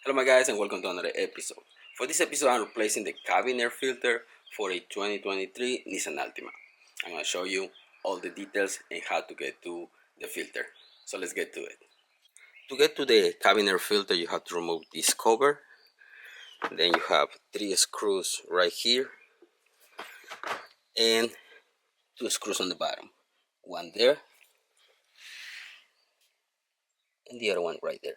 Hello my guys and welcome to another episode. For this episode I'm replacing the cabin air filter for a 2023 Nissan Altima. I'm going to show you all the details and how to get to the filter. So let's get to it. To get to the cabin air filter you have to remove this cover. Then you have 3 screws right here and 2 screws on the bottom. One there and the other one right there.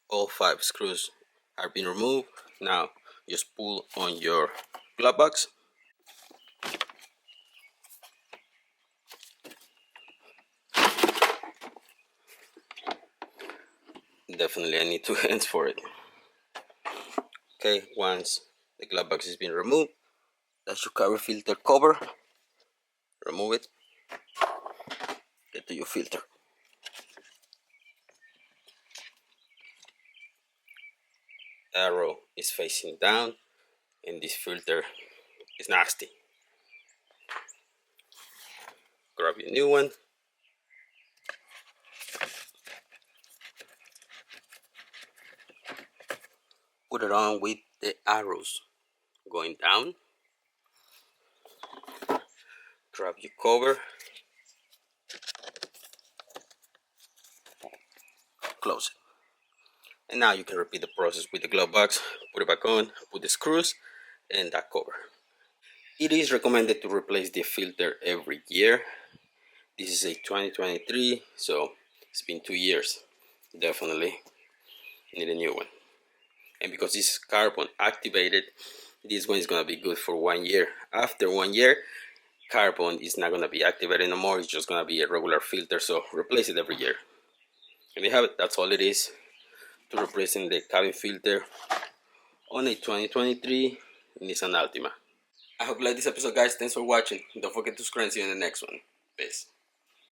All 5 screws are being removed. Now just pull on your glove box. Definitely I need 2 hands for it. Okay, once the glove box has been removed, that's your carburetor filter cover. Remove it. Get to your filter. Arrow is facing down and this filter is nasty. Grab your new one. Put it on with the arrows going down. Grab your cover. Close it. And now you can repeat the process with the glove box. Put it back on, put the screws and that cover. It is recommended to replace the filter every year. This is a 2023, so it's been 2 years. Definitely need a new one. And because this is carbon activated, this one is going to be good for 1 year. After 1 year, carbon is not going to be activated anymore. It's just going to be a regular filter, so replace it every year. And you have it. That's all it is to replacing the cabin filter on a 2023 Nissan Altima. I hope you like this episode guys. Thanks for watching. Don't forget to subscribe and see you in the next one. Peace.